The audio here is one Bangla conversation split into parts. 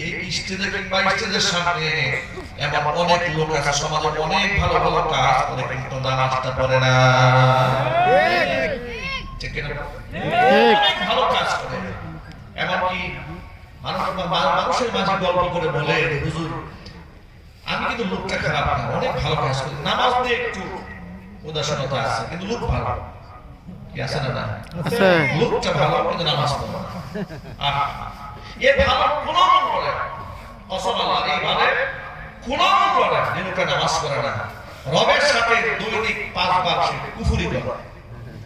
এই স্টেজে কিংবা স্টেজের সামনে এমন অনেক লোক আছে সমাজে অনেক ভালো ভালো কাজ করে কিন্তু নামাজটা পড়ে না। ঠিক না? অনেক ভালো কাজ করে, এমনকি মানুষের মাঝে গল্প করে বলে, হুজুর আমি কিন্তু লোকটা খারাপ না, অনেক ভালো কাজ করি, নামাজ দিয়ে একটু উদাসীনতা আছে কিন্তু লোক ভালো। কি আছে না? না লোকটা ভালো কিন্তু নামাজ পড়ে না। এ ভালো কোন আমল করে কসম আল্লাহ, এই ভালো কোন আমল করে যে লোকটা নামাজ পড়ে না, রবের সাথে দৈনিক 5 বার সে কুফরি করে।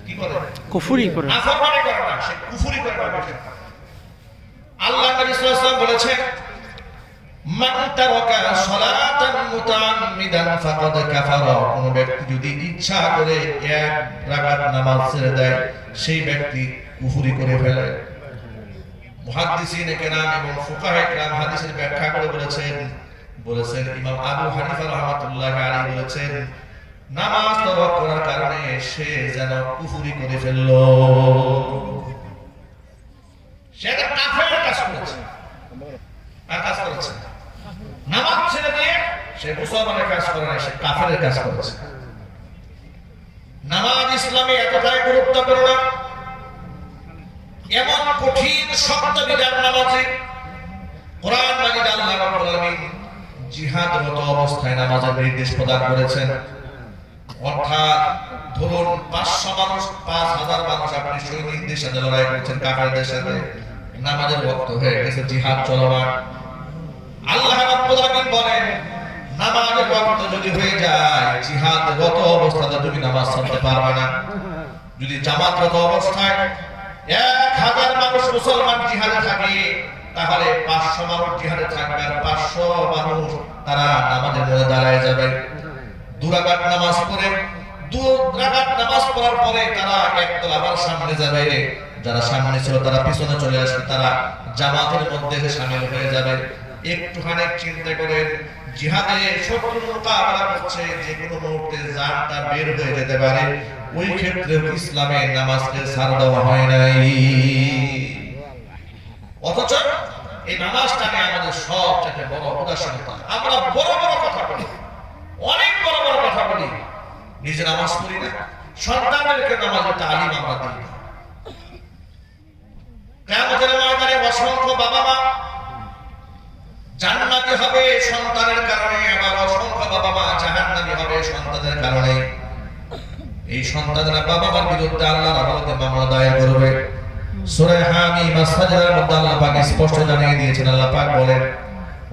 কি করে? কুফরি করে, নাফরমানি করে না, সে কুফরি করে রবের সাথে। আল্লাহ নবী সাল্লাল্লাহু আলাইহি ওয়াসাল্লাম বলেছেন, মান তারাকা সালাতান মুতাআম্মিদান ফাকাদ কাফারা। কোন ব্যক্তি যদি ইচ্ছা করে এক রাকাত নামাজ ছেড়ে দেয়, সেই ব্যক্তি কুফরি করে ফেলে। মুহাদ্দিসিনে কেরাম এবং ফুকাহায়ে কেরাম হাদিসের ব্যাখ্যা করে বলেছেন ইমাম আবু হানিফা রাহমাতুল্লাহি আলাইহি বলেছেন, নামাজ তরক করার কারণে সে যেন কুফরি করে ফেলল, সে একটা কাফের কাজ করেছে। কাজ করেছে নামাজ ছেড়ে দিয়ে সে মুসলমানের কাজ করে না, সে কাফেরের কাজ করেছে। নামাজ ইসলামে এতটাই গুরুত্বপূর্ণ, এমন কঠিন শব্দ বিধান নামাজে। কোরআন মাজিদে আল্লাহ রাব্বুল আলামিন জিহাদরত অবস্থায় নামাজের নির্দেশ প্রদান করেছেন। অর্থাৎ ধরুন 500 মানুষ, 5000 মানুষ আপনি সৈনিকদের সাথে লড়াই করছেন, কাফেরদের সাথে, নামাজের ওয়াক্ত হয়ে গেছে, জিহাদ চলমান। আল্লাহ রাব্বুল আলামিন বলেন, নামাজের ওয়াক্ত যদি হয়ে যায়, জিহাদরত অবস্থাতে তুমি নামাজ পড়তে পারবে না। যদি জামাতরত অবস্থায় 1000 মানুষ মুসলমান জিহাদে থাকে, তাহলে 500 মানুষ জিহাদে থাকবে, আর 500 মানুষ তারা নামাজের মধ্যে দাঁড়ায় যাবে। 2 রাকাত নামাজ পড়ে, 2 রাকাত নামাজ পড়ার পরে তারা একদল আবার সামনে যাবে, যারা সামনে ছিল তারা পিছনে চলে আসবে, তারা জামাতের মধ্যে শামিল হয়ে যাবে। একটুখানি চিন্তা করে, জিহাদে শত্রুর মোকাবেলা করছে, যে কোনো মুহূর্তে জানটা বের হয়ে যেতে পারে, ওই ক্ষেত্রে ইসলামে নামাজকে ছাড় দেওয়া হয় নাই। অথচ এই নামাজটাকে আমাদের সবচেয়ে বড় উদাসীনতা। আমরা বড় বড় কথা বলি, অনেক বড় বড় কথা বলি, নিজে নামাজ পড়ি না, সন্তানদেরকে নামাজের তালিম আমরা দিই না। কিয়ামতের ময়দানে অসংখ্য বাবা মা জান্নাতি হবে সন্তানের কারণে, আবার অসংখ্য বাবা মা জাহান্নামী হবে সন্তানের কারণে। এই সন্তানরা বাবা মার বিরুদ্ধে আল্লাহর আদালতে মামলা দায়ের করবে। সূরা হামিম সাজদার মধ্যে আল্লাহ পাক স্পষ্ট জানিয়ে দিয়েছেন। আল্লাহ পাক বলেন,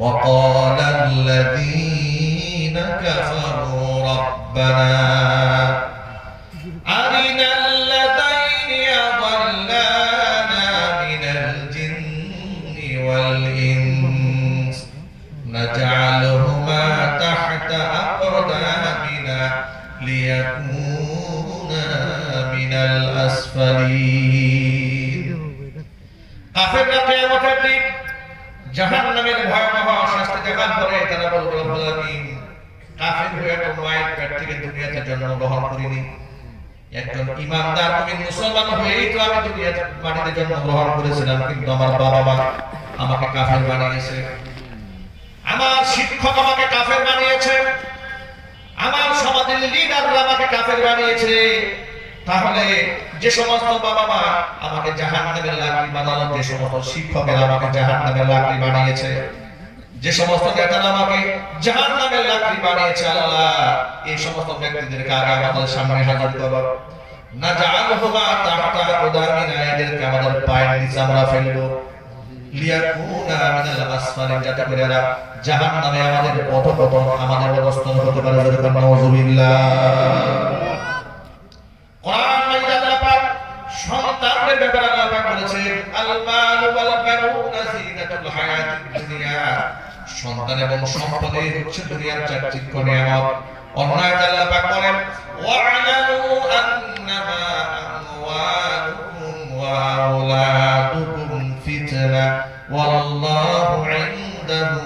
ওয়াকালাল্লাযীনা কাফারু রাব্বানা আরিনাল্লাযাইনি আযাল্লানা মিনাল জিন্নি ওয়াল ইনস নাজআলুহুমা তাহতা আকদামিনা লিয়াকুনা মিনাল আসফালিন। কাফেররা কিয়ামতের দিন জাহান্নামের ভয়াবহ শাস্তি দেখার পরে তারা বলবে, রব্বুল আলামিন, কাফের হয়ে তো মায়ের পেট থেকে দুনিয়াতে জন্মগ্রহণ করিনি, একজন ঈমানদার তুমি মুসলমান হয়েই তো আমি দুনিয়াতে মাটিতে জন্মগ্রহণ করেছিলাম, কিন্তু আমার বাবা মা আমাকে কাফের বানিয়েছে, আমার শিক্ষক আমাকে কাফের বানিয়েছে, আমার সমাজের লিডাররা আমাকে কাফের বানিয়েছে। তাহলে যে সমস্ত বাবা মা আমাকে জাহান্নামের লাকড়ি বানালো, যে সমস্ত শিক্ষকেরা আমাকে জাহান্নামের লাকড়ি বানিয়েছে, যে সমস্ত নেতারা আমাকে জাহান্নামের লাকড়ি বানিয়েছে, আল্লাহ এই সমস্ত ব্যক্তিদেরকে আগে আমাদের সামনে হাজির করো। নাজআলহুমা তাহতা আকদামিনা, এদেরকে আমাদের পায়ের নিচে আমরা ফেলবো, লিয়াকুনা মিনাল আসফালিন, যাতে করে এরা জাহান্নামে আমাদের অধঃপতন, আমাদের অবস্থান হতে পারে। যেরকম নাউযুবিল্লাহ। কোরআন মাজিদে আল্লাহ পাক সন্তানদের ব্যাপারে আল্লাহ পাক বলেছেন, আল মালু ওয়াল বানুনা যিনাতুল হায়াতিদ দুনিয়া, সন্তান এবং সম্পদ হচ্ছে দুনিয়ার চাকচিক্য নিয়ামত। অন্যায় আল্লাহ পাক বলেন, ওয়া'লামু আন্নামা আমওয়ালুকুম ওয়া আওলাদুকুম ফিতনা ওয়াল্লাহু ইনদাহু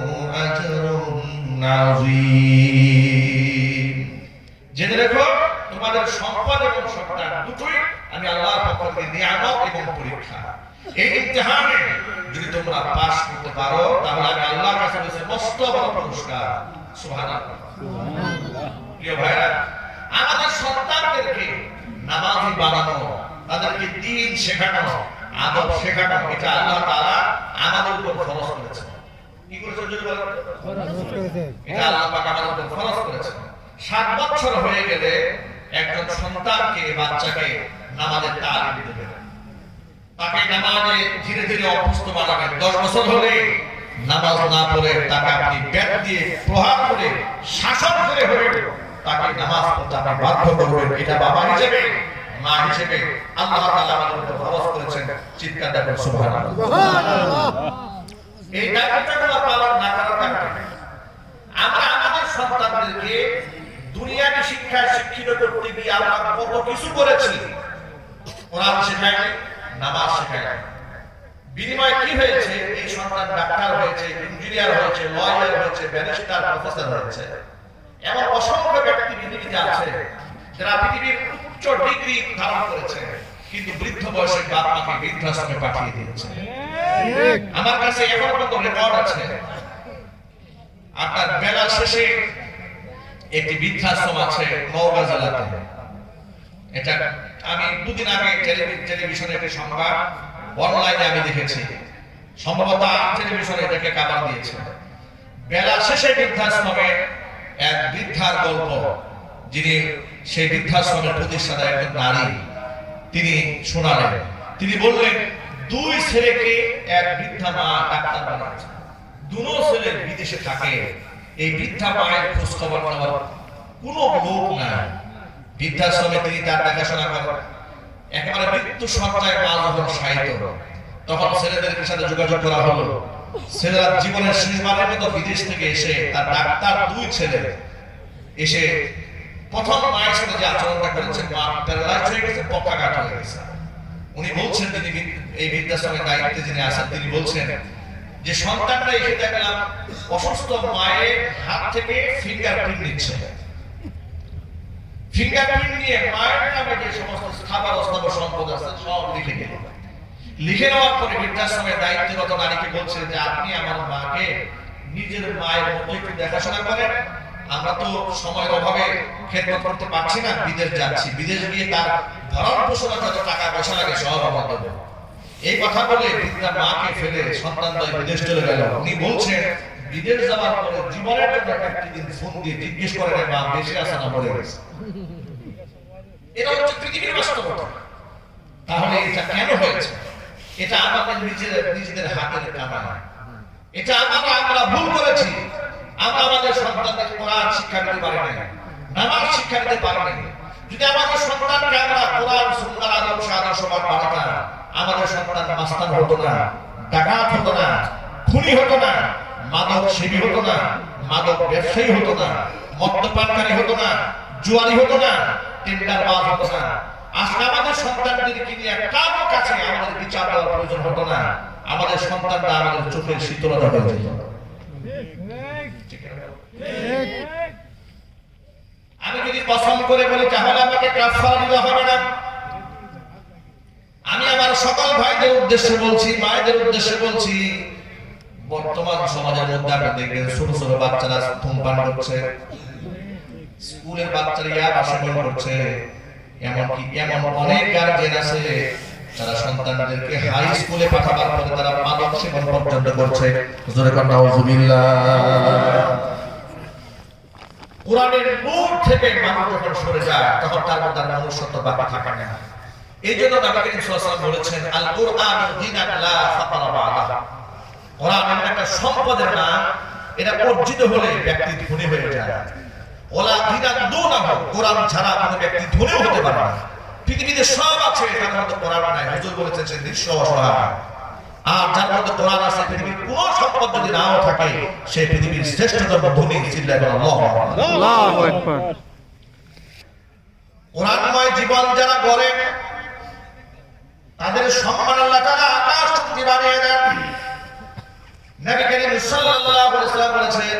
আজরুন আযীম। জেনে রাখো, তোমাদের সম্পদ এবং সন্তান দুটোই আমি আল্লাহর পক্ষ থেকে নিয়ামত এবং পরীক্ষা। এই ইমতিহানে যদি তোমরা পাস করতে পারো, তাহলে আমি কষ্ট বড় পুরস্কার। সুবহানাল্লাহ। প্রিয় ভাইরা, আমাদের সন্তানদেরকে নামাজি বানানো, তাদেরকে দ্বীন শেখানো, আদব শেখানো, এটা আল্লাহ তাআলা আমাদের উপর ফরজ করেছেন। কি করেছেন যদি বলেন? ফরজ করেছেন। এটা আল্লাহ পাক আমাদের উপর ফরজ করেছেন। 7 বছর হয়ে গেলে একজন সন্তানকে, বাচ্চাকে নামাজের তালিম দিবেন, তাকে নামাজে ধীরে ধীরে অভ্যস্ত বানাবেন। 10 বছর হলে নামাজ না পড়ে তাকে আপনি ব্যাট দিয়ে প্রহার করে, শাসন করে তাকে নামাজ পড়তে আপনি বাধ্য করবেন। এটা বাবা হিসেবে, মা হিসেবে আল্লাহ তাআলা আমাদের উপর ফরজ করেছেন। চিৎকার দেন সুবহানাল্লাহ। এই দায়িত্বটা পালন না করার কারণে আমরা আমাদের সন্তানদেরকে দুনিয়াবী শিক্ষায় শিক্ষিত করতে গিয়ে আমরা কত কিছু করেছি। কোরআন শেখায়নি, নামাজ শেখায়নি। বিনিময়ে কি হয়েছে? এই সন্তান ডাক্তার হয়েছে, ইঞ্জিনিয়ার হয়েছে, লয়ার হয়েছে, ব্যারিস্টার, প্রফেসর হয়েছে। এমন অসংখ্য ব্যক্তি পৃথিবীতে আছে যারা পৃথিবীর উচ্চ ডিগ্রি ধারণ করেছে, কিন্তু বৃদ্ধ বয়সে বাপ মাকে বৃদ্ধাশ্রমে পাঠিয়ে দিয়েছে। আমার কাছে এখন পর্যন্ত রেকর্ড আছে। আপনার বেলা শেষে একটি বৃদ্ধাশ্রম আছে নওগাঁ জেলাতে। এটা আমি 2 দিন আগে টেলিভিশনে একটি সংবাদ অনলাইনে আমি দেখেছি, সম্ভবত টেলিভিশনে এটাকে কভার দিয়েছে। বেলা শেষে বৃদ্ধাশ্রমে এক বৃদ্ধার গল্প, যিনি সেই বৃদ্ধাশ্রমের প্রতিষ্ঠাতা একজন নারী, তিনি শোনালেন। তিনি বললেন 2 ছেলেকে এক বৃদ্ধা মা ডাক্তার বানিয়েছে। 2 ছেলে বিদেশে থাকে। এই বৃদ্ধা মায়ের খোঁজ খবর নেওয়ার কোনো লোক নাই। বৃদ্ধাশ্রমে তিনি তার দেখাশোনা করেন। একেবারে মৃত্যু সজ্জায় মা যখন শায়িত, তখন ছেলেদের সাথে যোগাযোগ করা হলো। ছেলেরা জীবনের শেষবারের মতো বিদেশ থেকে এসে, তার ডাক্তার 2 ছেলে এসে প্রথম মায়ের সাথে যে আচরণটা করেছেন, মা প্যারালাইজ হয়ে গেছে, পক্ষাঘাত হয়ে গেছে। উনি বলছেন, তিনি এই বৃদ্ধাশ্রমের দায়িত্বে যিনি আছেন, তিনি বলছেন যে সন্তানরা এসে দেখলাম অসুস্থ মায়ের হাত থেকে ফিঙ্গারপ্রিন্ট নিচ্ছে। ফিঙ্গারপ্রিন্ট নিয়ে মায়ের নামে যে সমস্ত স্থাবর অস্থাবর সম্পদ আছে সব লিখে দিল। লিখে নেওয়ার পরে বৃদ্ধাশ্রমের দায়িত্বরত নারীকে বলছে যে আপনি আমার মাকে নিজের মায়ের মতো একটু দেখাশোনা করেন। আমরা তো সময়ের অভাবে খেদমত করতে পারছি না, বিদেশ যাচ্ছি, বিদেশ গিয়ে তার ভরণ পোষণের যত টাকা পয়সা লাগে সব আমরা দেবো। এই কথা বলে বৃদ্ধা মাকে ফেলে সন্তানদ্বয় বিদেশ চলে গেল। উনি বলছেন বিদেশ যাওয়ার পরে জীবনের জন্য একটি দিন ফোন দিয়ে জিজ্ঞেস করে মা বেঁচে আছে না মরে গেছে। এটা হচ্ছে পৃথিবীর বাস্তবতা। তাহলে এটা কেন হয়েছে? এটা আমাদের নিজেদের হাতের কামাই। এটা আমরা ভুল করেছি। আমরা আমাদের সন্তানদের কোরআন শিক্ষা দিতে পারি না, নামাজ শিক্ষা দিতে পারি না। যদি আমাদের সন্তানকে আমরা কোরআন সুন্নাহর আদর্শ আদর্শবান বানাতাম, আমাদের সন্তান মাস্তান হতো না, ডাকাত হতো না, খুনি হতো না, মাদক সেবী হতো না, মাদক ব্যবসায়ী হতো না, মদ্যপানকারী হতো না, জুয়ারি হতো না, টেন্ডারবাজ হতো না। আজকে আমাদের সন্তানদেরকে নিয়ে কারো কাছে আমাদের বিচার দেওয়ার প্রয়োজন হতো না। আমাদের সন্তানরা আমাদের চোখের শীতলতা হয়ে যেত। আমি যদি পছন্দ করে বলি তাহলে আমাকে কাফারা দিতে হবে না। আমি আমার সকল ভাইদের উদ্দেশ্যে বলছি, মায়েদের উদ্দেশ্যে বলছি, বর্তমান সমাজের মধ্যে আপনি দেখবেন ছোট ছোট বাচ্চারা ধূমপান করছে, স্কুলের বাচ্চারা ইয়াবা সেবন করছে। এমনকি এমন অনেক গার্জিয়ান আছে যারা সন্তানদেরকে হাই স্কুলে পাঠাবার পরে তারা মাদক সেবন পর্যন্ত করছে। জোরে কোন নাউজুবিল্লাহ। কোরআনের নূর থেকে মানুষ যখন সরে যায় তখন তার মধ্যে মনুষ্যত্ব বাকি থাকে না। এইজন্য নবী করিম সাল্লাল্লাহু আলাইহি ওয়াসাল্লাম বলেছেন আল কুরআন দিনান লা ফাতারা বাদা। কোরআন এমন একটা সম্পদের নাম, এটা অর্জিত হলে ব্যক্তি ধনী হয়ে যায়। ওলা দিনান দুনাহু, কোরআন ছাড়া কোনো ব্যক্তি ধনী হতে পারে না। পৃথিবীতে সব আছে, তার মধ্যে কোরআন নাই। হুজুর বলেছেন সে নিঃস্ব অসহায়। আর যার মধ্যে কোরআন আছে, পৃথিবীর কোনো সম্পদ যদি নাও থাকে, সে পৃথিবীর শ্রেষ্ঠতম ধনী। চিল্লায় বলেন আল্লাহু আকবার। কোরআনময় জীবন যারা গড়ে তাদের সম্মান আল্লাহ তাআলা আকাশ থেকে বানিয়ে দেন। নবী করিম সাল্লাল্লাহু আলাইহি ওয়াসাল্লাম বলেছেন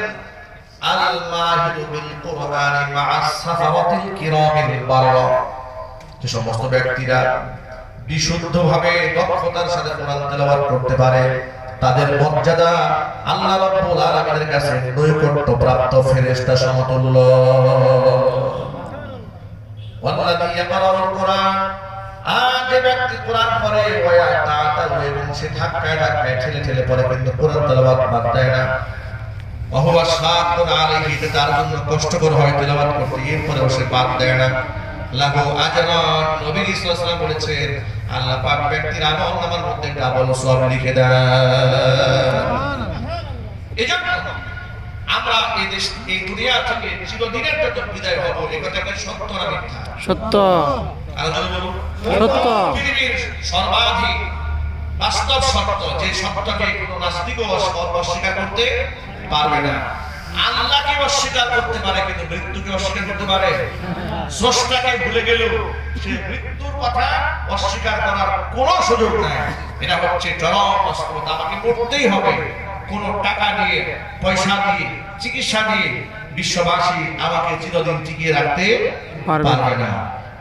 আল মাহিদু বিল কুরআনি মা'আস সাফাওয়াতিল কিরামিল বাররা। যে সমস্ত ব্যক্তিরা বিশুদ্ধভাবে দক্ষতার সাথে কোরআন তেলাওয়াত করতে পারে, তাদের মর্যাদা আল্লাহ রাব্বুল আলামিনের কাছে নৈকট্য প্রাপ্ত ফেরেশতা সমতুল্য। ওয়াল্লাযী ইয়াকরাউল কুরআন, আর যে ব্যক্তি কোরআন পড়ে ওয়া তাআতাহু, এবং সে ধাক্কায় ধাক্কায় ঠেলে ঠেলে পড়ে কিন্তু কোরআন তেলাওয়াত বাদ দেয় না, ওয়া হুয়া শাকুন আলাইহি, তার জন্য কষ্টকর হয় তেলাওয়াত করতে, এরপরেও সে বাদ দেয় না, লাহু আজরান, নবী সাল্লাল্লাহু আলাইহি ওয়াসাল্লাম বলেছেন আল্লাহ পাক ব্যক্তির আমলনামার মধ্যে ডাবল সওয়াব লিখে দেন। এজন্য আমরা এই দেশ, এই দুনিয়া থেকে চিরদিনের জন্য বিদায় হব, এই কথাটা সত্য না মিথ্যা? সত্য। আর যদি বলুন সত্য। পৃথিবীর সর্বাধিক বাস্তব সত্য, যে সত্যকে কোনো নাস্তিকও অস্বীকার করতে পারবে না। আল্লাহকে অস্বীকার করতে পারে কিন্তু মৃত্যুকে অস্বীকার করতে পারে? স্রষ্টাকে ভুলে গেলেও সে মৃত্যুর কথা অস্বীকার করার কোনো সুযোগ নাই। এটা হচ্ছে চরম বাস্তবতা। আমাকে করতেই হবে। কোন টাকা দিয়ে, পয়সা দিয়ে, চিকিৎসা দিয়ে বিশ্ববাসী আমাকে চিরদিন টিকিয়ে রাখতে পারবে না।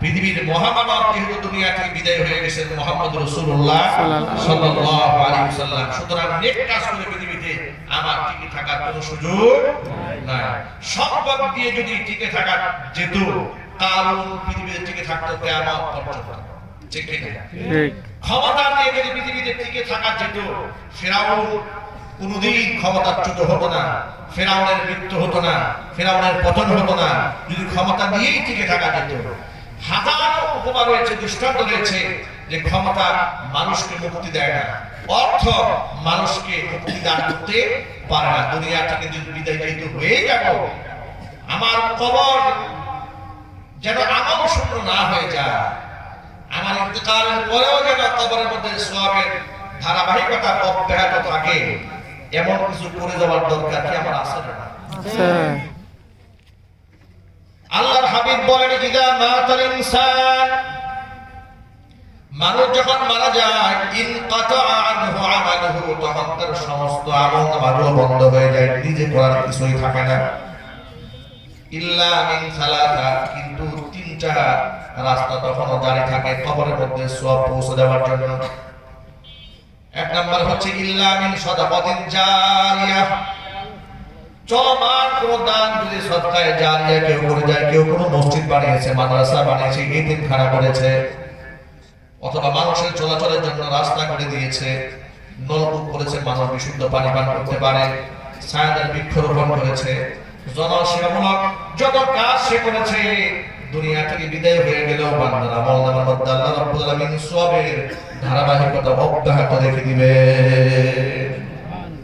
পৃথিবীর মহামানব যেহেতু দুনিয়া থেকে বিদায় হয়ে গেছেন মুহাম্মদ রাসূলুল্লাহ সাল্লাল্লাহু আলাইহি ওয়াসাল্লাম, সুতরাং নেক কাজ করে পৃথিবীতে আমার টিকে থাকার কোনো সুযোগ নাই। সম্পদ দিয়ে যদি টিকে থাকা যেত, কারণ পৃথিবীতে টিকে থাকতো কিয়ামত পর্যন্ত, ঠিক কি না? ক্ষমতা দিয়ে যদি পৃথিবীতে টিকে থাকা যেত, ফিরাউন কোনদিন ক্ষমতাচ্যুত হতো না, ফিরাউনের মৃত্যু হতো না, ফিরাউনের পতন হতো না, যদি ক্ষমতা দিয়েই টিকে থাকা যেত। হাজারো উপমা রয়েছে, দৃষ্টান্ত রয়েছে যে ক্ষমতা মানুষকে মুক্তি দেয় না, অর্থ মানুষকে মুক্তি দান করতে পারে না। দুনিয়া থেকে যদি বিদায় যেহেতু হয়ে যাব, আমার কবর যেন আমল শূন্য না হয়ে যায়, আমার ইন্তেকালের পরেও যেন কবরের মধ্যে সওয়াবের ধারাবাহিকতা অব্যাহত থাকে, এমন কিছু করে যাওয়ার দরকার কি আমার আছে না? আল্লাহর হাবিব বলেন, ইদা মাতাল ইনসান, মানুষ যখন মারা যায়, ইনকাতা আনহু আমালুহু, তখন তার সমস্ত আমল বন্ধ হয়ে যায়, নিজে করার কিছুই থাকে না। ইল্লা মিন সালাসা, কিন্তু তিনটা রাস্তা তখনও জারি থাকে কবরের মধ্যে সওয়াব পৌঁছে দেওয়ার জন্য। এক নাম্বার হচ্ছে ইল্লা মিন সাদাকাতিন জারিয়া, চলমান কোন দান যদি সদকায়ে জারিয়া কেউ করে যায়, কেউ কোনো মসজিদ বানিয়েছে, মাদ্রাসা বানিয়েছে, এতিমখানা করেছে, অথবা মানুষের চলাচলের জন্য রাস্তা করে দিয়েছে, নলকূপ করেছে, মানুষ বিশুদ্ধ পানি পান করতে পারে, ছায়াদের বৃক্ষরোপণ করেছে, জনসেবামূলক যত কাজ সে করেছে, দুনিয়া থেকে বিদায় হয়ে গেলেও বান্দার আমলনামার মধ্যে আল্লাহ রাব্বুল আলামিন সওয়াবের ধারাবাহিকতা অব্যাহত রেখে দিবে।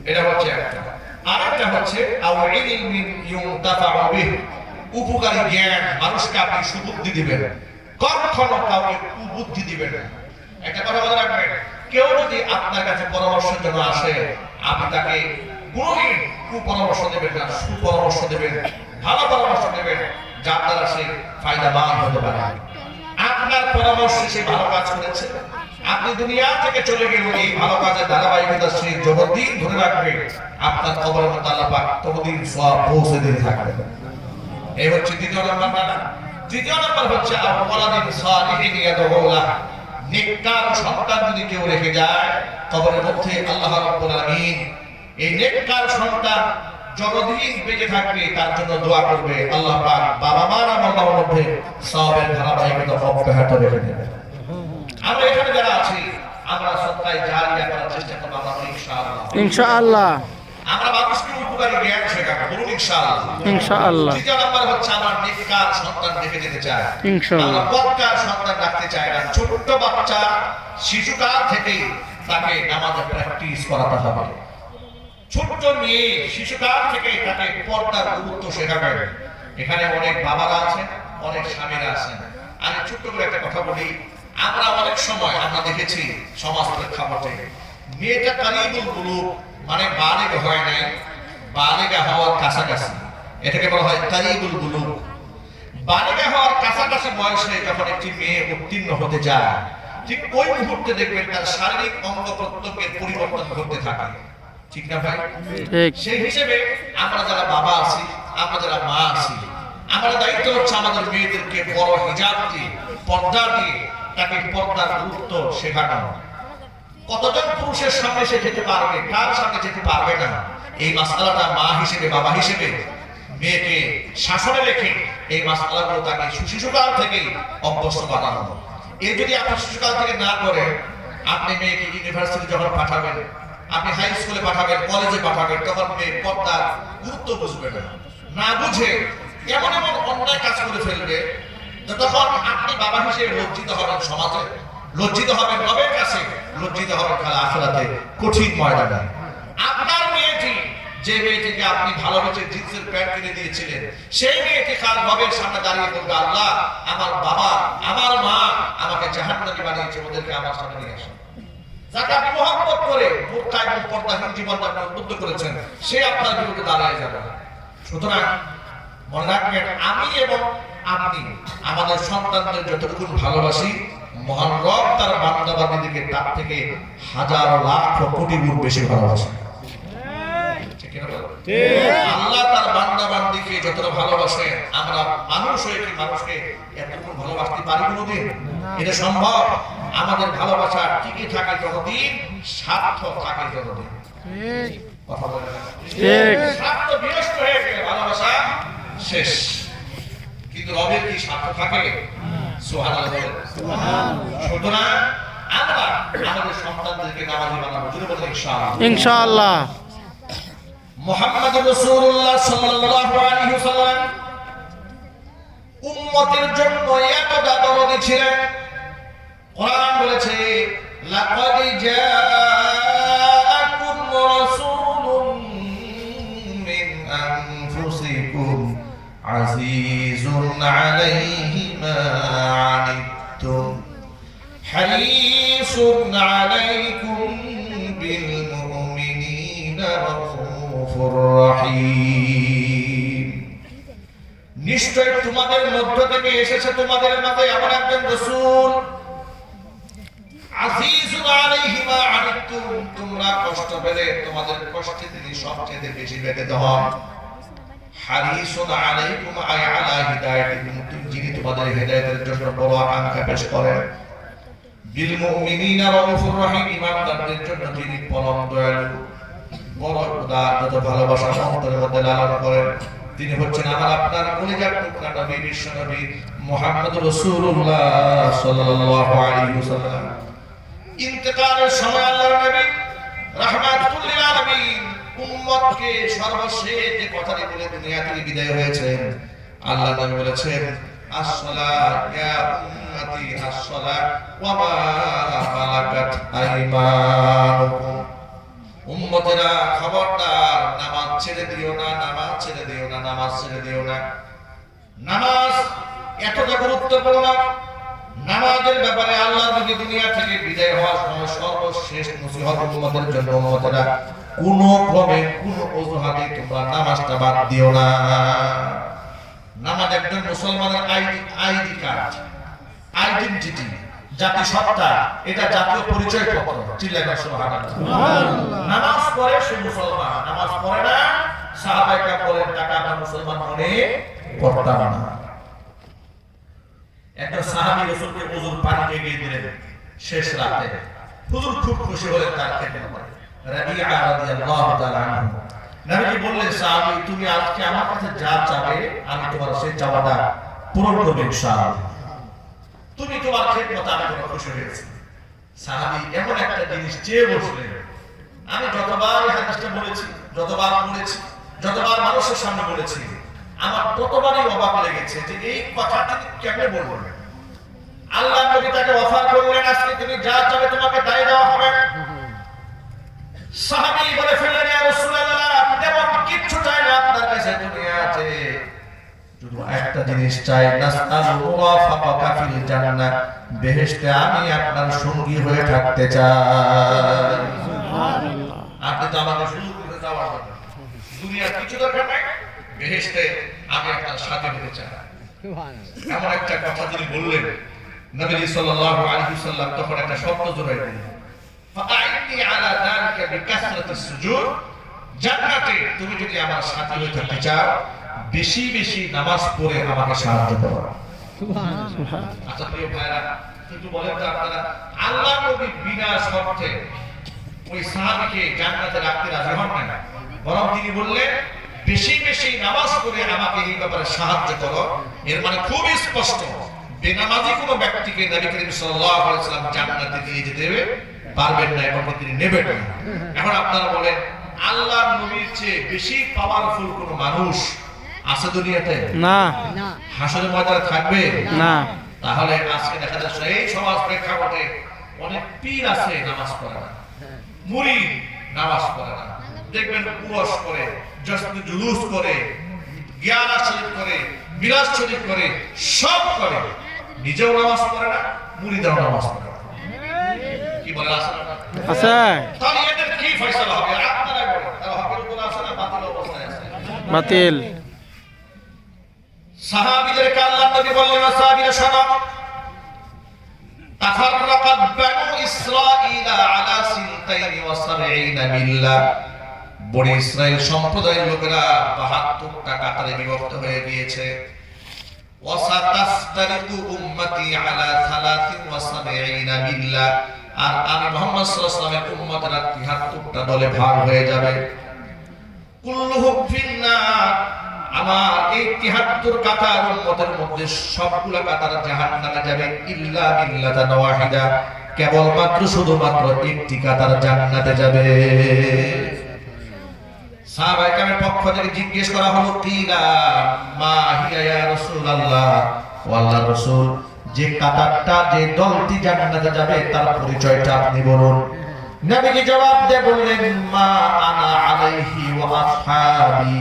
এটা হচ্ছে একটা। আরেকটা হচ্ছে আও ইলমিন ইউনতাফাউ বিহি, উপকারী জ্ঞান, মানুষকে আপনি সুবুদ্ধি দিবেন, কখনো কাউকে কুবুদ্ধি দিবেন না। একটা কথা মনে রাখবেন, কেউ যদি আপনার কাছে পরামর্শের জন্য আসে, আপনি তাকে কোনোদিন কুপরামর্শ দেবেন না, সুপরামর্শ দেবেন, ভালো পরামর্শ দেবেন, যার দ্বারা সে ফায়দাবান হতে পারে। আপনার পরামর্শে সে ভালো কাজ করেছে, আপনি দুনিয়া থেকে চলে গেলে এই ভালো কাজের ধারাবাহিকতা সে যতদিন ধরে রাখবে, আপনার কবরের মধ্যে আল্লাহ পাক ততদিন সওয়াব পৌঁছে দিয়ে থাকবে। এই হচ্ছে দ্বিতীয় নাম্বার। তৃতীয় নাম্বার হচ্ছে আওয়ালাদিন সালিহিন ইয়াদউ লাহ, নেককার সন্তান যদি কেউ রেখে যায় কবরের মধ্যে, আল্লাহ রাব্বুল আলামিন এই নেককার সন্তান যতদিন বেঁচে থাকবে তার জন্য দোয়া করবে, আল্লাহ পাক বাবা মার আমলের মধ্যে সওয়াবের ধারাবাহিকতা অব্যাহত রেখে দেবে। আমরা এখানে যারা আছি, আমরা সদকায়ে জারিয়া করার চেষ্টা করব, আমরা ইনশাআল্লাহ ইনশাআল্লাহ আমরা মানুষকে উপকারী জ্ঞান শেখাবো, বলুন ইনশাআল্লাহ ইনশাআল্লাহ। তৃতীয় নাম্বার হচ্ছে আমার নেককার সন্তান রেখে যেতে চাই, ইনশাআল্লাহ। আমরা বদকার সন্তান রাখতে চাই না। ছোট্ট বাচ্চা শিশুকাল থেকে তাকে নামাজের প্র্যাকটিস করাতে হবে। ছোট্ট মেয়ে শিশুকাল থেকে তাকে পর্দার গুরুত্ব শেখাবেন। এখানে অনেক বাবারা আছেন, অনেক স্বামীরা আছেন। আমি ছোট্ট করে একটা কথা বলি, আমরা অনেক সময় আমরা দেখেছি সমাজ প্রেক্ষাপটে মেয়েটা কারিবুল বুলুগ, মানে বালেগ হয় নাই, বালেগা হওয়ার কাছাকাছি, এটাকে বলা হয় কারিবুল বুলুগ। বালেগা হওয়ার কাছাকাছি বয়সে যখন একটি মেয়ে উত্তীর্ণ হতে যায়, ঠিক ওই মুহূর্তে দেখবেন তার শারীরিক অঙ্গ প্রত্যঙ্গের পরিবর্তন ঘটতে থাকে, ঠিক না ভাই? সেই হিসেবে আমরা যারা বাবা আছি, আমরা যারা মা আছি, আমাদের দায়িত্ব হচ্ছে আমাদের মেয়েদেরকে বড় হিজাব দিয়ে, পর্দা দিয়ে তাকে পর্দার গুরুত্ব শেখানো। কতজন পুরুষের সামনে সে যেতে পারবে, কার সামনে যেতে পারবে না, এই মাসআলাটা মা হিসেবে, বাবা হিসেবে মেয়েকে শাসনে রেখে এই মাসআলাগুলো তাকে শিশুকাল থেকে অভ্যস্ত বানানো। এই যদি আপনি শিশুকাল থেকে না করে, আপনি মেয়েকে ইউনিভার্সিটি যখন পাঠাবেন, আপনি হাই স্কুলে পাঠাবেন, কলেজে পাঠাবেন, তখন মেয়ে পর্দার গুরুত্ব বুঝবে না, না বুঝে এমন এমন অন্যায় কাজ করে ফেলবে, তখন আপনি বাবা হিসেবে লজ্জিত হবেন সমাজে, লজ্জিত হবেন রবের কাছে, লজ্জিত হবেন কাল আখিরাতে কঠিন ময়দানে। আপনার মেয়েটি, যে মেয়েটিকে আপনি ভালোবেসে জিন্সের প্যান্ট কিনে দিয়েছিলেন, সেই মেয়েটি কাল রবের সামনে দাঁড়িয়ে বলবে, আল্লাহ আমার বাবা আমার মা আমাকে জাহান্নামী বানিয়েছে, ওদেরকে আমার সামনে নিয়ে আসেন। যাকে আপনি মহব্বত করে বোরকা এবং পর্দাহীন জীবন যাপন উদ্বুদ্ধ করেছেন, সে আপনার বিরুদ্ধে দাঁড়িয়ে যাবে। সুতরাং মনে রাখবেন, আমি এবং আপনি আমাদের সন্তানদের যতটুকু ভালোবাসি, মহান রব তার বান্দাবান্দীদেরকে তার থেকে হাজার লাখ কোটি গুণ বেশি ভালোবাসেন। আল্লাহ তার বান্দাবান্দীকে যতটা ভালোবাসেন, আমরা মানুষ হয়ে কি মানুষকে এতটুকু ভালোবাসতে পারি কোনোদিন? এটা সম্ভব? আমাদের ভালোবাসা টিকে থাকে যতদিন, স্বার্থ থাকে যতদিন। কথা বলে স্বার্থ বিনষ্ট হয়ে গেলে ভালোবাসা শেষ। কিন্তু রবের কি স্বার্থ থাকে? সুবহানাল্লাহ। সুতরাং আমরা আমাদের সন্তানদেরকে নামাজি বানাবো, যদি বলেন ইনশাআল্লাহ। ইনশাআল্লাহ। মুহাম্মদুর রাসূলুল্লাহ সাল্লাল্লাহু আলাইহি ওয়াসাল্লাম উম্মতের জন্য এতটা দরদি ছিলেন। কোরআন বলেছে, লাকাদ জাআকুম রাসূলুম মিন আনফুসিকুম আজিজুন আলাইহি মা আনিতুম হারিসুন আলাইকুম বিল মুমিনিনা রাউফুর রহিম। নিশ্চয় তোমাদের মধ্য থেকে এসেছে তোমাদের মাঝে এমন একজন রাসূল, আজিজুন আলাইহি মা আনিতুম, তোমরা কষ্ট পেলে তোমাদের কষ্টে তিনি সবচেয়ে বেশি বেঁধে হন। হারিসুন আলাইকুম আই আলা হিদায়াতিকুম, যিনি তোমাদের হেদায়েতের জন্য বড় আকাঙ্ক্ষা পেশ করেন। বিল মুমিনিনা রাউফুর রহিম, ঈমানদারদের জন্য যিনি পরম দয়ালু, বড় উদার, যত ভালোবাসা অন্তরের মধ্যে লালন করেন, তিনি হচ্ছেন আমার আপনার কলিজার টুকরা নবী, বিশ্ব নবী মুহাম্মদুর রাসূলুল্লাহ সাল্লাল্লাহু আলাইহি ওয়াসাল্লাম। ইন্তেকালের সময় আল্লাহর নবী রাহমাতুল লিল আলামিন উম্মতকে সর্বশেষ যে কথাটি বলে দুনিয়া থেকে বিদায় হয়েছেন, আল্লাহর নবী বলেছেন, আসসালাত ইয়া উম্মতি আসসালাত ওয়া মা মালাকাত আইমানুকুম। উম্মতেরা খবরদার, নামাজ ছেড়ে দিও না, নামাজ ছেড়ে দিও না, নামাজ ছেড়ে দিও না। নামাজ এতটা গুরুত্বপূর্ণ। নামাজের ব্যাপারে আল্লাহ নবী দুনিয়া থেকে বিদায় হওয়ার সময় সর্বশেষ নসিহত উম্মতের জন্য, উম্মতেরা কোনো ক্রমে কোনো অজুহাতে তোমরা নামাজটা বাদ দিও না। নামাজ একজন মুসলমানের আইডি কার্ড, আইডেন্টিটি, জাতিসত্তা, এটা জাতীয় পরিচয় পত্র। চিল্লাইয়া সুবহানাল্লাহ। নামাজ পড়ে সে মুসলমান, নামাজ পড়ে না সাহাবায়ে বলেন টাকা আমরা মুসলমান মনে করতাম না। একজন সাহাবী রাসূলকে ওযুর পানি এগিয়ে দিলেন শেষ রাতে। হুজুর খুব খুশি হলেন তার খেদমত করে। রাবিআ রাদিয়াল্লাহু তাআলা আনহু নবীজি বললেন, সাহাবী তুমি আজকে আমার কাছে যা চাবে আমি তোমার সেই চাওয়াটা পূরণ করব ইনশাআল্লাহ। তুমি তোমার খেদমতে আমি তোমার খুশি হয়েছি। সাহাবী এমন একটা জিনিস চেয়ে বসলেন, আমি যতবার এই হাদিসটা বলেছি, যতবার পড়েছি, যতবার মানুষের সামনে বলেছি, আমার ততবারই অবাক লেগেছে যে এই কথাটা কেমনে বলবেন। আল্লাহ নবী তাকে অফার করলেন, আজকে তুমি যা চাবে তোমাকে তাই দেওয়া হবে। সাহাবী বলে ফেললেন, ইয়া রাসূলুল্লাহ আমি তেমন কিচ্ছু চাই না আপনার কাছে দুনিয়াতে, শুধু একটা জিনিস চাই, নাসআলু মুওয়াফাকাতা ফিল জান্নাহ, বেহেশতে আমি আপনার সঙ্গী হয়ে থাকতে চাই। সুবহানাল্লাহ। আপনি তো আমাকে শুধু করে যাওয়ার কথা, দুনিয়ার কিছু দরকার নাই, বেহেশতে আমি আপনার সাথে হতে চাই। সুবহানাল্লাহ। এমন একটা কথা তিনি বললেন, নবী সাল্লাল্লাহু আলাইহি ওয়াসাল্লাম তখন একটা শব্দ জোড়াই দিলেন, ফাআইনি আলা যালিকা বিকাসরাতিস সুজুদ, জান্নাতে তুমি যদি আমার সাথী হয়ে থাকতে চাও বেশি বেশি নামাজ পড়ে আমাকে সাহায্য করো। সুবহানাল্লাহ। আচ্ছা প্রিয় ভাইরা, কিন্তু বলেন তো আপনারা আল্লাহ নবী বিনা শর্তে ওই সাহাবীকে জান্নাতে রাখতে রাজি হন না, বরং তিনি বললেন বেশি বেশি নামাজ পড়ে আমাকে এই ব্যাপারে সাহায্য করো। এর মানে খুব স্পষ্ট, বেনামাজি কোনো ব্যক্তিকে নবী করিম সাল্লাল্লাহু আলাইহি ওয়াসাল্লাম জান্নাতে নিয়ে যেতে পারবেন না এবং তিনি নেবেন না। এখন আপনারা বলেন আল্লাহর নবীর চেয়ে বেশি পাওয়ারফুল কোন মানুষ আছে দুনিয়াতে? না। হাসরের ময়দানে থাকবে না। তাহলে আজকে দেখা যাচ্ছে এই সমাজ প্রেক্ষাপটে অনেক পীর আছে নামাজ পড়ে না, মুরিদ নামাজ পড়ে না, দেখবেন উরস করে, জশ্ন জুলুস করে, জ্ঞান শরীফ করে, মিরাজ শরীফ করে, সব করে, নিজেও নামাজ পড়ে না, মুরিদও নামাজ পড়ে না। কি বলে আছে? তাহলে এদের কি ফয়সালা হবে? আপনারা বলেন, তারা হকের উপর আছে না বাতিল অবস্থায় আছে? বাতিল। সাহাবীদেরকে আল্লাহর নবী বললেন, সাহাবীরা শোনো, তাফাররাকাত বানু ইসরাঈল আলা 72 মিল্লাহ। বনি ইসরাইল সম্প্রদায়ের লোকেরা 72টা কাতারে বিভক্ত হয়ে গিয়েছে। ওয়াসাতাস্তারিকু উম্মতি আলা 73 মিল্লাহ। আর আমি মুহাম্মদ সাল্লাল্লাহু আলাইহি ওয়াসাল্লামের উম্মতরা 73টা দলে ভাগ হয়ে যাবে। কুল্লুহুম ফিন্নার। আমার এই 73 কাতার উম্মতের মধ্যে সবগুলা কাতার জাহান্নামে যাবে, ইল্লা মিল্লাতান ওয়াহিদা, কেবলমাত্র শুধুমাত্র একটি কাতার জান্নাতে যাবে। সাহাবায়ে কেরামের পক্ষ থেকে জিজ্ঞেস করা হলো, কিলা মা হিয়া ইয়া রাসূলুল্লাহ, ও আল্লাহর রাসূল, যে কাতারটা, যে দলটি জান্নাতে যাবে তার পরিচয়টা আপনি বলুন। নবীজি জবাব দিয়ে বললেন, মা আনা আলাইহি ওয়া আসহাবি,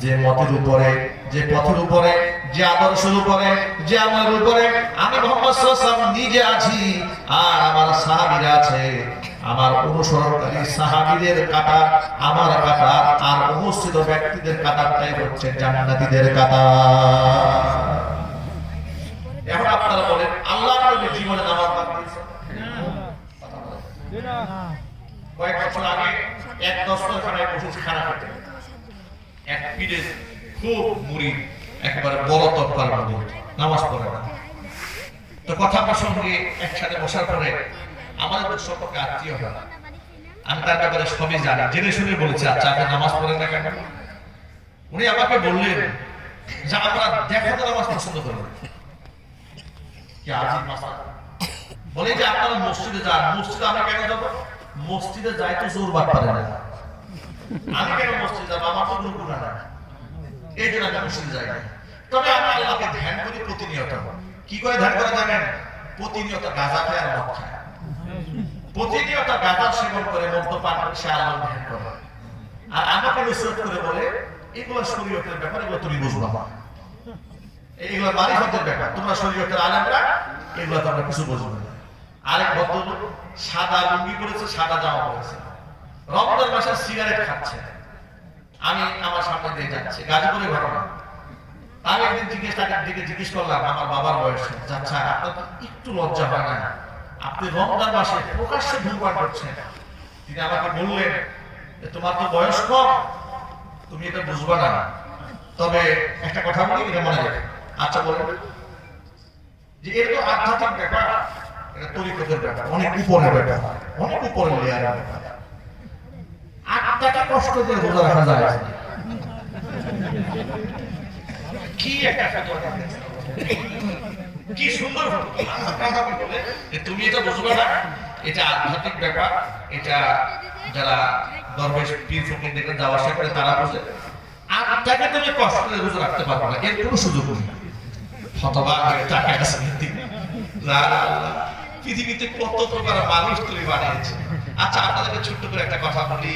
যে মতের উপরে, যে পথের উপরে, যে আদর্শের উপরে, যে আমলের উপরে আমি মুহাম্মদ সাল্লাল্লাহু আলাইহি ওয়াসাল্লাম নিজে আছি আর আমার সাহাবীরা আছে, আমার অনুসরণকারী সাহাবীদের কাতার আমার কাতার, আর উপস্থিত ব্যক্তিদের কাতারটাই হচ্ছে জান্নাতীদের কাতার। এখন আপনারা বলেন আল্লাহর নবী জীবনে নামাজ বাদ দিয়েছেন? কয়েক বছর আগে এক দস্তরখানায় বসে খানা খেতে, এক পীরের খুব মুরিদ, একেবারে বড় তফকার মুরিদ, নামাজ পড়ে না। তো কথা প্রসঙ্গে একসাথে বসার পরে আমাদের সম্পর্কে আত্মীয় হয়, আমি তার ব্যাপারে সবই জানি, জেনে শুনে বলেছি, আচ্ছা আপনি নামাজ পড়েন না কেন? উনি আমাকে বললেন যে আমরা দেখাতে নামাজ পছন্দ করি না। কি আজিব মাসলা। বলে যে আপনারা মসজিদে যান, মসজিদে আমরা কেন যাবো? মসজিদে যাই তো জোর বাদ পারে না, আমি কেন মসজিদে যাবো? আমার তো কোনো গুনাহ নাই, এই জন্য আমি মসজিদে যাই না। তবে আমরা আল্লাহকে ধ্যান করি প্রতিনিয়ত। কি করে ধ্যান করা জানেন? প্রতিনিয়ত গাঁজা খায় আর মদ খায়, প্রতিনিয়ত গাঁজা সেবন করে, মদ্যপান করে, সে আল্লাহর ধ্যান করে। আর আমাকে নসিহত করে বলে এগুলো শরীয়তের ব্যাপার, এগুলো তুমি বুঝবা না, এগুলো মারিফতের ব্যাপার, তোমরা শরীয়তের আলেমরা, এগুলো তোমরা কিছু বুঝবে না। আরেক ভদ্রলোক সাদা লুঙ্গি পরেছে, সাদা জামা পরেছে, রমজান মাসে সিগারেট খাচ্ছে, আমি আমার সামনে দিয়ে যাচ্ছি, গাজীপুরে ঘটনা। আমি একদিন জিজ্ঞেস করলাম, আমার বাবার বয়সে, আচ্ছা আপনার একটু লজ্জা হয় না, আপনি রমজান মাসে প্রকাশ্যে ধূমপান করছেন? তিনি আমাকে বললেন, তোমার তো বয়স কম, তুমি এটা বুঝবা না, তবে একটা কথা বলি, এটা মনে রাখবে। আচ্ছা বলেন, যে এটা তো আধ্যাত্মিক ব্যাপার, এটা তরিকতের ব্যাপার, অনেক উপরের ব্যাপার, অনেক উপরের লেয়ারের ব্যাপার। আত্মাকে কষ্ট দিয়ে রোজা রাখা যায়? কি একটা ফতোয়া, কি সুন্দর বলে, তুমি এটা বুঝবে না, এটা আধ্যাত্মিক ব্যাপার, এটা যারা দরবেশ পীর ফকির দেখে যাওয়া আসা করে তারা বুঝে। আত্মাকে তুমি কষ্ট দিয়ে রোজা রাখতে পারবে না, এর কোনো সুযোগ নেই। হতবাক হয়ে তাকায় আছে পৃথিবীতে কত প্রকার মানুষ তুমি বানিয়েছে। আচ্ছা আপনাদেরকে ছোট্ট করে একটা কথা বলি,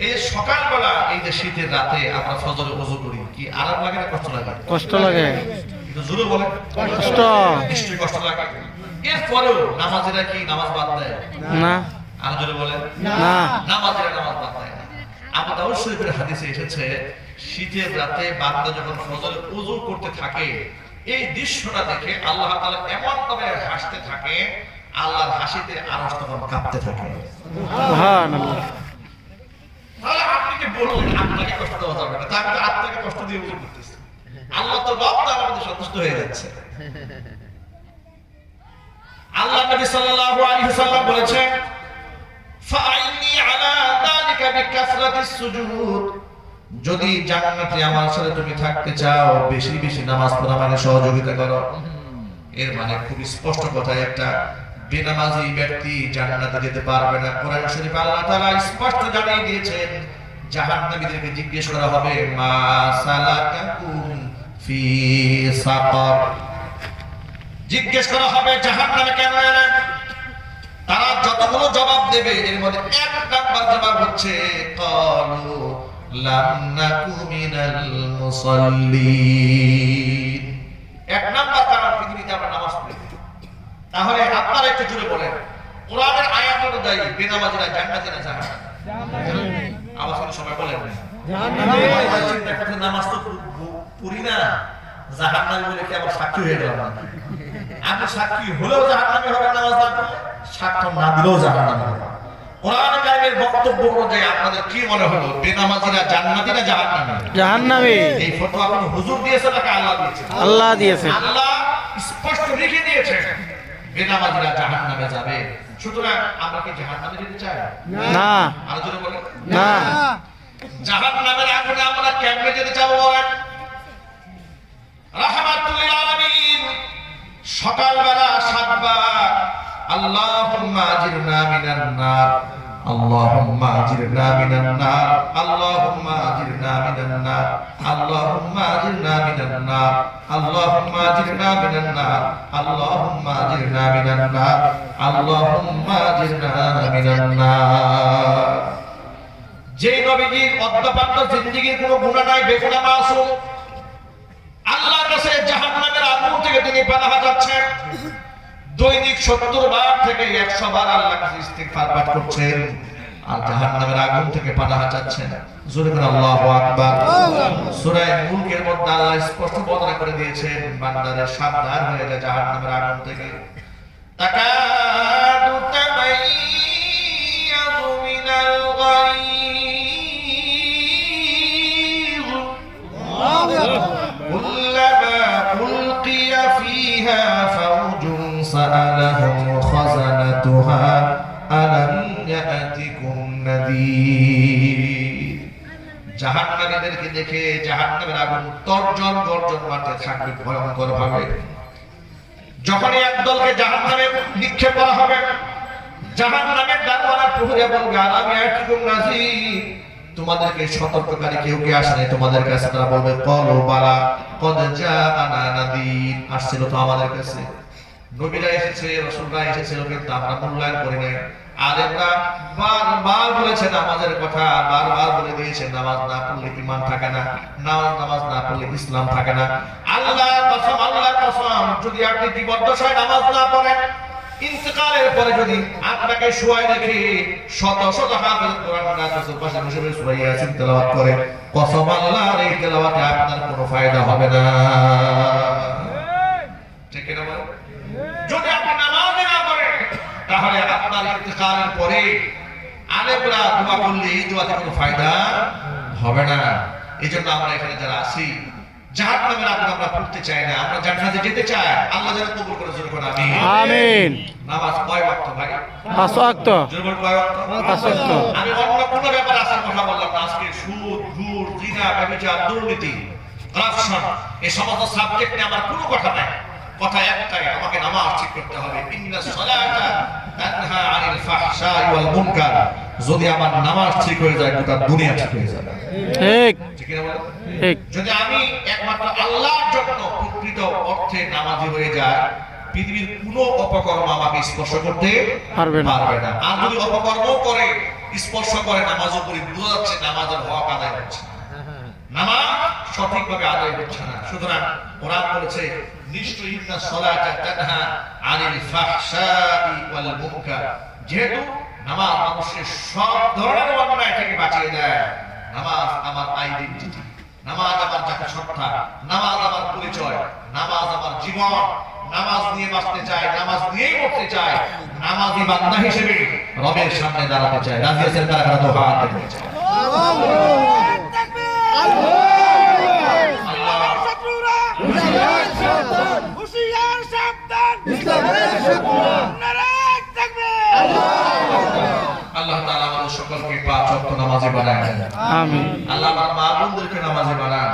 এই যে সকালবেলা, এই যে শীতের রাতে আমরা ফজরে ওযু করি, কি আরাম লাগে না কষ্ট লাগে? কষ্ট লাগে। একটু জোরে বলেন, কষ্ট, নিশ্চয়ই কষ্ট লাগে। এরপরেও নামাজিরা কি নামাজ বাদ দেয়? না। আর জোরে বলেন, না, নামাজিরা নামাজ বাদ দেয় না। আবু দাউদ শরীফের হাদিসে এসেছে, শীতের রাতে বান্দা যখন ফজরে ওযু করতে থাকে, এই দৃশ্যটা দেখে আল্লাহ তাআলা এমন ভাবে হাসতে থাকে, আল্লাহর হাসিতে আরশ তখন কাঁপতে থাকে। সুবহানাল্লাহ। তাহলে আপনি কি বললেন আপনাকে কষ্ট দেওয়া যাবে না? তাহলে তো আত্মাকে কষ্ট দিয়ে ওযু করতেছে, আল্লাহ তো রব তাআলা আমাদের সন্তুষ্ট হয়ে যাচ্ছে। আল্লাহ নবী সাল্লাল্লাহু আলাইহি ওয়াসাল্লাম বলেছেন ফাআইনি আলা যালিকা বিকাসরাতিস সুজুদ, যদি জান্নাতে আমার সাথে তুমি থাকতে চাও বেশি বেশি নামাজ পড়া মানে সহযোগিতা করো। এর মানে খুব স্পষ্ট কথা, একটা বেনামাজি ব্যক্তি জান্নাতে যেতে পারবে না। কোরআন শরীফে আল্লাহ তাআলা স্পষ্ট জানিয়ে দিয়েছেন, জাহান্নামীদেরকে জিজ্ঞেস করা হবে মা সালাকাকুম ফি সাকার, জিজ্ঞেস করা হবে জাহান্নামে কেন এলেন। তারা যতগুলো জবাব দেবে এর মধ্যে এক নাম্বার জবাব হচ্ছে ক্বালু লাম নাকু মিনাল মুসাল্লিন। এক নাম্বার কারণ পৃথিবীতে আমরা নামাজ পড়ি। তাহলে আপনারা একটু জুড়ে বলেন, কোরআনের আয়াত অনুযায়ী বেনামাজিরা জান্নাতে না জাহান্নামে? আওয়াজ করে সবাই বলেন জাহান্নামে। চিন্তা করতে নামাজ তো পড়ি না, জাহান্নামে বলে কি আবার সাক্ষী হয়ে গেল? আপনি সাক্ষী হলেও জাহান্নামে হবে, নামাজ না পড়লে সাক্ষ্য না দিলেও জাহান্নামে হবে। কোরআনে কারিমের বক্তব্য অনুযায়ী আপনাদের কি মনে হলো, বেনামাজিরা জান্নাতি না জাহান্নামে? জাহান্নামে। এই ফতোয়া কোন হুজুর দিয়েছে নাকি আল্লাহ দিয়েছে? আল্লাহ দিয়েছে। আল্লাহ স্পষ্ট লিখে দিয়েছে বেনামাজিরা জাহান্নামে যাবে। সুতরাং আমরা কি জাহান্নামে যেতে চাই? না। আর জোরে বলেন না। জাহান্নামের আগুনে আমরা কেমনে যেতে চাবো বলেন? রাহমাতুল লিল আলামিন সকালবেলা 7 বার আল্লাহুম্মা আজিরনা মিনান নার, আল্লাহুম্মা আজিরনা মিনান নার, আল্লাহুম্মা আজিরনা মিনান নার, আল্লাহুম্মা আজিরনা মিনান নার, আল্লাহুম্মা আজিরনা মিনান নার, আল্লাহুম্মা আজিরনা মিনান নার, আল্লাহুম্মা আজিরনা মিনান নার। যে নবীজির অদ্যাপান্ত জিন্দেগীর কোনো গুনাহ নাই, বেগুনাহ মাসুম, আল্লাহর কাছে জাহান্নামের আগুন থেকে তিনি পানাহ চাচ্ছেন। দৈনিক 70 বার থেকে 100 বার আল্লাহর কাছে ইস্তিগফার পাঠ করছেন আর জাহান্নামের আগুন থেকে পানাহ চাচ্ছেন। জোরে করে আল্লাহু আকবার। সূরা মুলকের মধ্যে আল্লাহ স্পষ্ট বর্ণনা করে দিয়েছেন, বান্দারা সাবধান হয়ে যায় জাহান্নামের আগুন থেকে। তাকাদু তামাইয়াযু মিনাল গায়য কুল্লামা উলকিয়া ফিহা ফাওজুন সাআলাহুম খাযানাতুহা আলাম ইয়াতিকুম নাযীর। জাহান্নামীদেরকে দেখে জাহান্নামের আগুন তর্জন গর্জন মারতে থাকবে ভয়ঙ্কর ভাবে। যখনই একদলকে জাহান্নামে নিক্ষেপ করা হবে, জাহান্নামের দারওয়ানা প্রহরী বলবে আলাম ইয়াতিকুম নাযীর, তোমাদেরকে সতর্ককারী কেউ কি আসে নাই তোমাদের কাছে? তারা বলবে ক্বালু বালা ক্বাদ জাআনা নাযীর, আসছিল তো আমাদের কাছে, নবীরা এসেছে, রাসূলরা এসেছিল, কিন্তু আমরা মূল্যায়ন করি নাই। আলেমরা বারবার বলেছে নামাজের কথা, বারবার বলে দিয়েছে নামাজ না পড়লে ঈমান থাকে না, নামাজ না পড়লে ইসলাম থাকে না। আল্লাহর কসম, আল্লাহর কসম, যদি আপনি জীবদ্দশায় নামাজ না পড়েন, ইন্তেকালের পরে যদি আপনাকে শুয়াই রেখে শত শত হাফেজ কোরআন নাযিলের পাশে বসে বসে সূরা ইয়াসিন তেলাওয়াত করে, কসম আল্লাহর, এই তেলাওয়াতে আপনার কোনো ফায়দা হবে না। ঠিক না বলেন? যদি আপনি নামাজ না পড়েন তাহলে আপনার ইন্তেকালের পরে আলেমরা দোয়া করলে এই দোয়াতে কোনো ফায়দা হবে না। এইজন্য আমরা এখানে যারা আছি জাহান্নামের আগুন আমরা পড়তে চাই না, আমরা জান্নাতে যেতে চাই। আল্লাহ যেন কবুল করে, জোরে করে আমিন। আমিন। নামাজ কয় ওয়াক্ত ভাই? 5 ওয়াক্ত। জোরে বল কয় ওয়াক্ত? 5 ওয়াক্ত। আমি অন্য কোনো ব্যাপারে আসার কথা বললাম না। আজকে সুদ, ঘুষ, জিনা, ব্যভিচার, দুর্নীতি, করাপশন, এই সমস্ত সাবজেক্ট নিয়ে আমার কোনো কথা নাই। কথা একটাই, আমাকে নামাজ ঠিক করতে হবে। ইন্নাস সালাতা তানহা আনিল ফাহশাই ওয়াল মুনকার। যদি আমার নামাজ ঠিক হয়ে যায়, গোটা দুনিয়া ঠিক হয়ে যাবে। ঠিক। ঠিক না বলেন? ঠিক। যদি আমি একমাত্র আল্লাহর জন্য প্রকৃত অর্থে নামাজি হয়ে যায়, পৃথিবীর কোনো অপকর্ম আমাকে স্পর্শ করতে পারবে না। আর যদি অপকর্ম করে, স্পর্শ করে, নামাজও পড়ি, বোঝা যাচ্ছে নামাজের হক আদায় হচ্ছে না, নামাজ সঠিকভাবে আদায় হচ্ছে না। সুতরাং কোরআন বলেছে নিশ্চয়ই ইন্নাস সালাতা তানহা আনিল ফাহশাই ওয়াল মুনকার। যেহেতু নামাজ মানুষের সব ধরনের অন্যায় থেকে বাঁচিয়ে দেয়, নামাজ আমার আইডেন্টিটি, নামাজ আমার জাতিসত্তা, নামাজ আমার পরিচয়, নামাজ আমার জীবন। নামাজ নিয়ে বাঁচতে চাই, নামাজ নিয়েই মরতে চাই, নামাজি বান্দা হিসেবে রবের সামনে দাঁড়াতে চাই। রাজি আছেন কারা কারা? তো হাত দেখতে চাই। হুশিয়ার সাবধান, ইসলামের শত্রুরা নামাজি বানায় দেন। আমিন। আল্লাহ আমার মা বোনদেরকে নামাজি বানান।